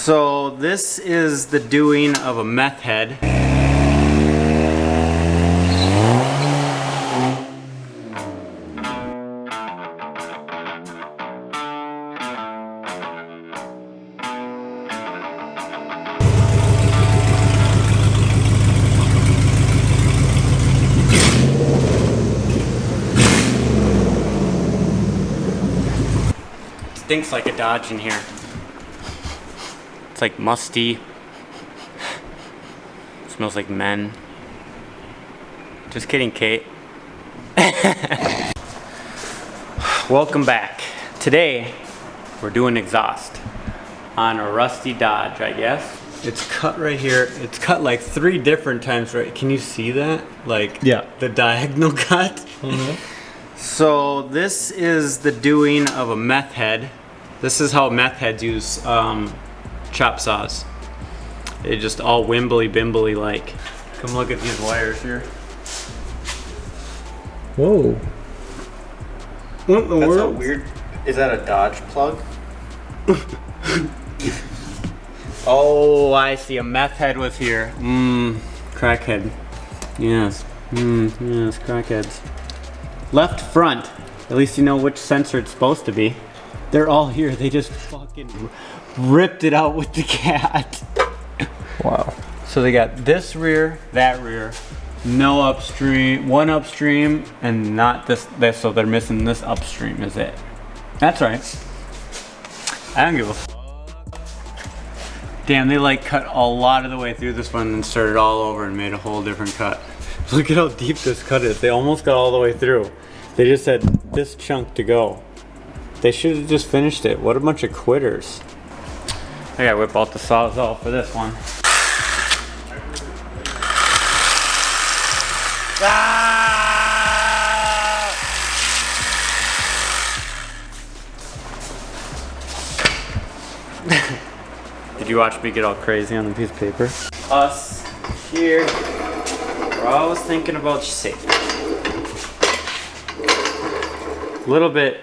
So this is the doing of a meth head. Stinks like a Dodge in here. It's like musty. Smells like men. Just kidding, Kate. Welcome back. Today, we're doing exhaust on a rusty Dodge, I guess. It's cut right here. It's cut like 3 different times, right? Can you see that? Like, yeah, the diagonal cut. Mm-hmm. So this is the doing of a meth head. This is how meth heads use chop saws. They just all wimbly bimbly like. Come look at these wires here. Whoa. What in the That's world? a weird. Is that a Dodge plug? Oh, I see. A meth head was here. Crackhead. Yes. Yes, crackheads. Left front. At least you know which sensor it's supposed to be. They're all here. They just fucking ripped it out with the cat. Wow. So they got this rear, that rear, no upstream, one upstream, and not this. So they're missing this upstream is it. That's right. I don't give a fuck. Damn, they like cut a lot of the way through this one and started all over and made a whole different cut. Look at how deep this cut is. They almost got all the way through. They just had this chunk to go. They should have just finished it. What a bunch of quitters. I gotta whip out the Sawzall for this one. Ah! Did you watch me get all crazy on the piece of paper? Us here, we're always thinking about safety. A little bit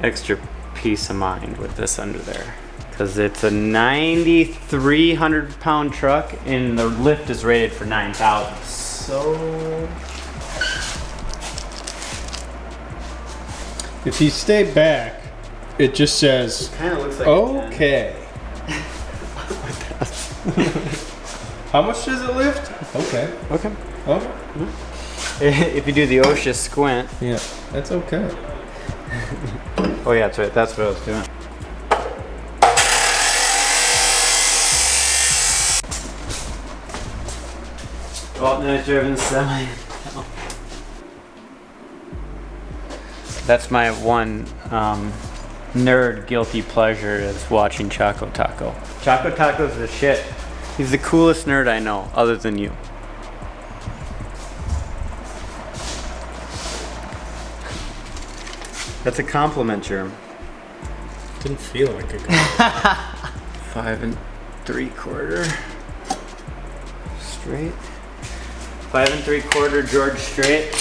extra peace of mind with this under there, because it's a 9,300 pound truck and the lift is rated for 9,000. So If you stay back, it just says, kind of looks like okay. How much does it lift? Okay. Okay. Oh, If you do the OSHA squint. yeah, that's okay. Oh yeah, that's right. That's what I was doing. Oh, nice driving the semi. That's my one nerd guilty pleasure is watching Choco Taco. Choco Taco's the shit. He's the coolest nerd I know, other than you. That's a compliment, Jerm. Didn't feel like a 5 3/4 straight. 5 3/4 George straight.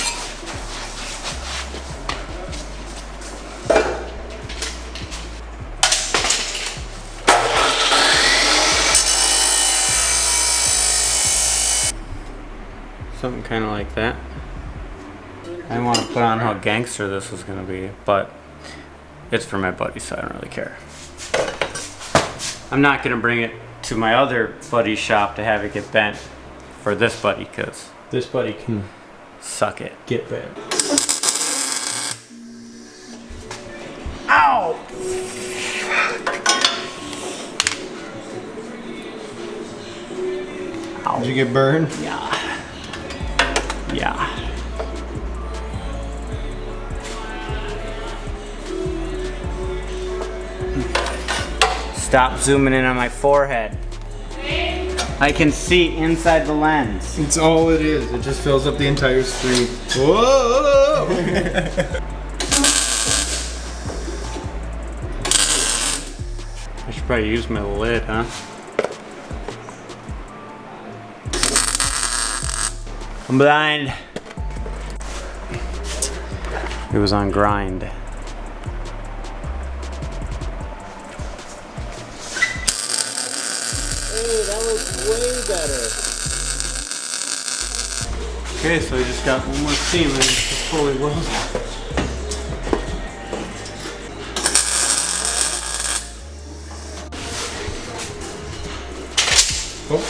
Something kind of like that. I didn't want to put on how gangster this was going to be, but it's for my buddy, so I don't really care. I'm not going to bring it to my other buddy's shop to have it get bent for this buddy, because This buddy can suck it. get bent. Ow! Ow. Did you get burned? Yeah. Yeah. Stop zooming in on my forehead. I can see inside the lens. It's all it is. It just fills up the entire screen. Whoa! I should probably use my lid, huh? I'm blind. It was on grind. Way better. Okay, so I just got one more seam and it's fully welded. Oh.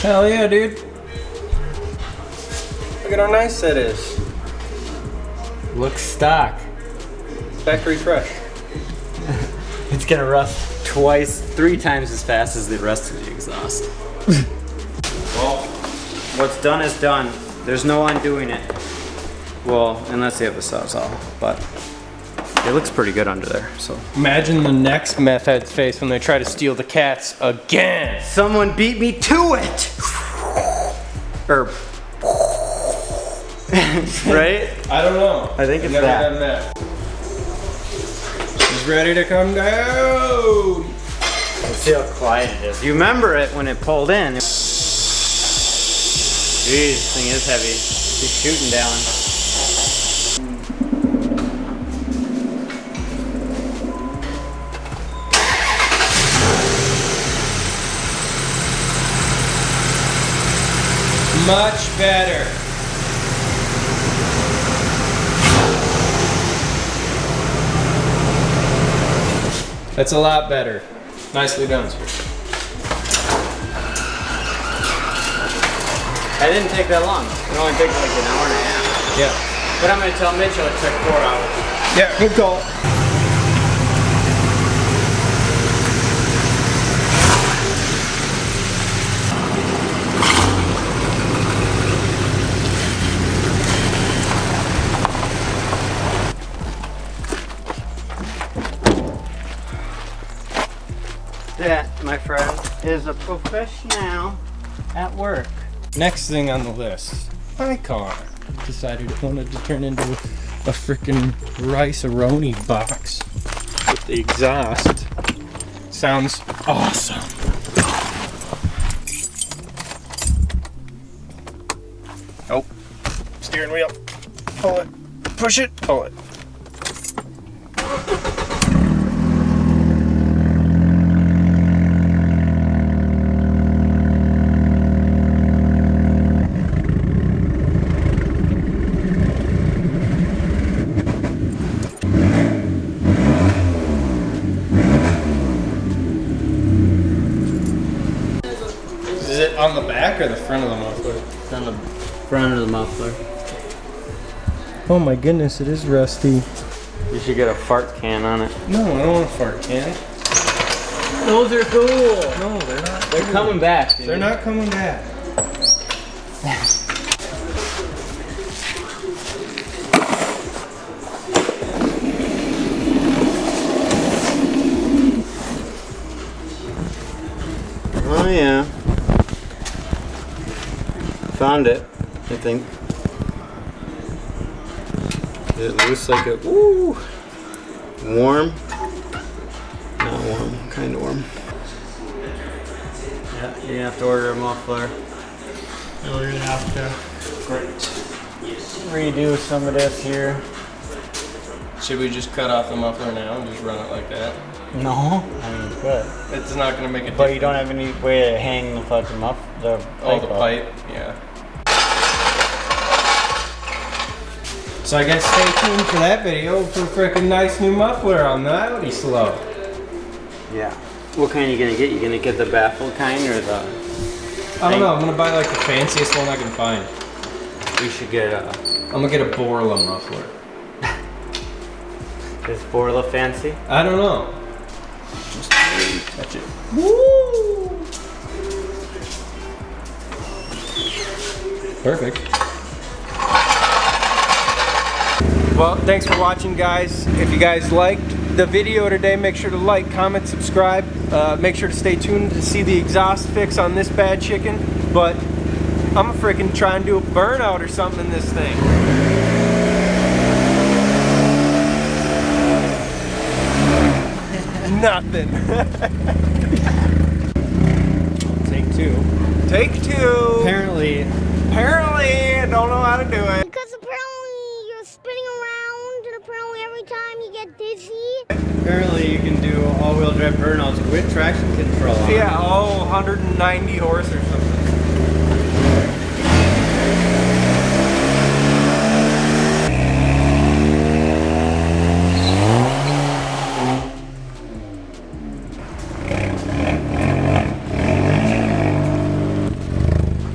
Hell yeah, dude. Look at how nice that is. Looks stock. Factory fresh. It's gonna rust twice, 3 times as fast as the rest of the exhaust. Well, what's done is done. There's no undoing it. Well, unless you have a sawzall, but it looks pretty good under there, so. Imagine the next meth head's face when they try to steal the cats again. Someone beat me to it! Or, right? I don't know. I think it's I've never that. done that. She's ready to come down. Let's see how quiet it is. You remember it when it pulled in. Jeez, this thing is heavy. She's shooting down. Much better. That's a lot better. Nicely done, sir. That didn't take that long. It only took like an hour and a half. Yeah. But I'm gonna tell Mitchell it took 4 hours. Yeah, good call. That, my friend, is a professional at work. Next thing on the list, my car. Decided it wanted to turn into a freaking rice-a-roni box with the exhaust. Sounds awesome. Oh, steering wheel. Pull it. Push it. Pull it. Is it on the back or the front of the muffler? It's on the front of the muffler. Oh my goodness, it is rusty. You should get a fart can on it. No, I don't want a fart can. Those are cool. No, they're not. They're coming back. Dude. They're not coming back. Oh yeah. Found it, I think. It looks like a woo. Warm. Not warm, kind of warm. Yeah, you're gonna have to order a muffler. We're gonna have to. Great. Redo some of this here. Should we just cut off the muffler now and just run it like that? No, I mean good. It's not gonna make a difference. But you don't have any way to hang the fucking the the pipe, yeah. So I guess stay tuned for that video for a freaking nice new muffler on the Audi Slow. Yeah. What kind are you gonna get? You gonna get the baffled kind or the? I don't know. I'm gonna buy like the fanciest one I can find. You should get a. I'm gonna get a Borla muffler. Is Borla fancy? I don't know. Just touch it. Woo! Perfect. Well, thanks for watching, guys. If you guys liked the video today, make sure to like, comment, subscribe. Make sure to stay tuned to see the exhaust fix on this bad chicken. But I'm gonna freaking try and do a burnout or something in this thing. Nothing. Take 2. Take 2. Apparently, I don't know how to do it. Because apparently you're spinning around and apparently every time you get dizzy. Apparently you can do all-wheel drive burnouts with traction control on. Yeah, 190 horse or something.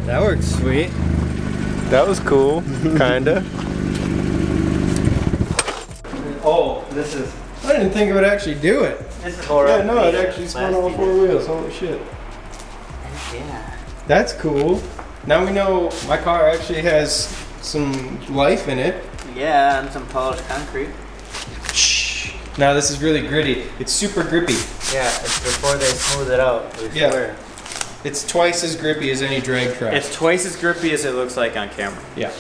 That works sweet. That was cool, kinda. Oh, this is I didn't think it would actually do it. Yeah, no, it actually spun all four wheels. Holy shit. Yeah. That's cool. Now we know my car actually has some life in it. Yeah, and some polished concrete. Shh. Now this is really gritty. It's super grippy. Yeah, it's before they smooth it out. Yeah. Swear. It's twice as grippy as any drag track. It's twice as grippy as it looks like on camera. Yeah.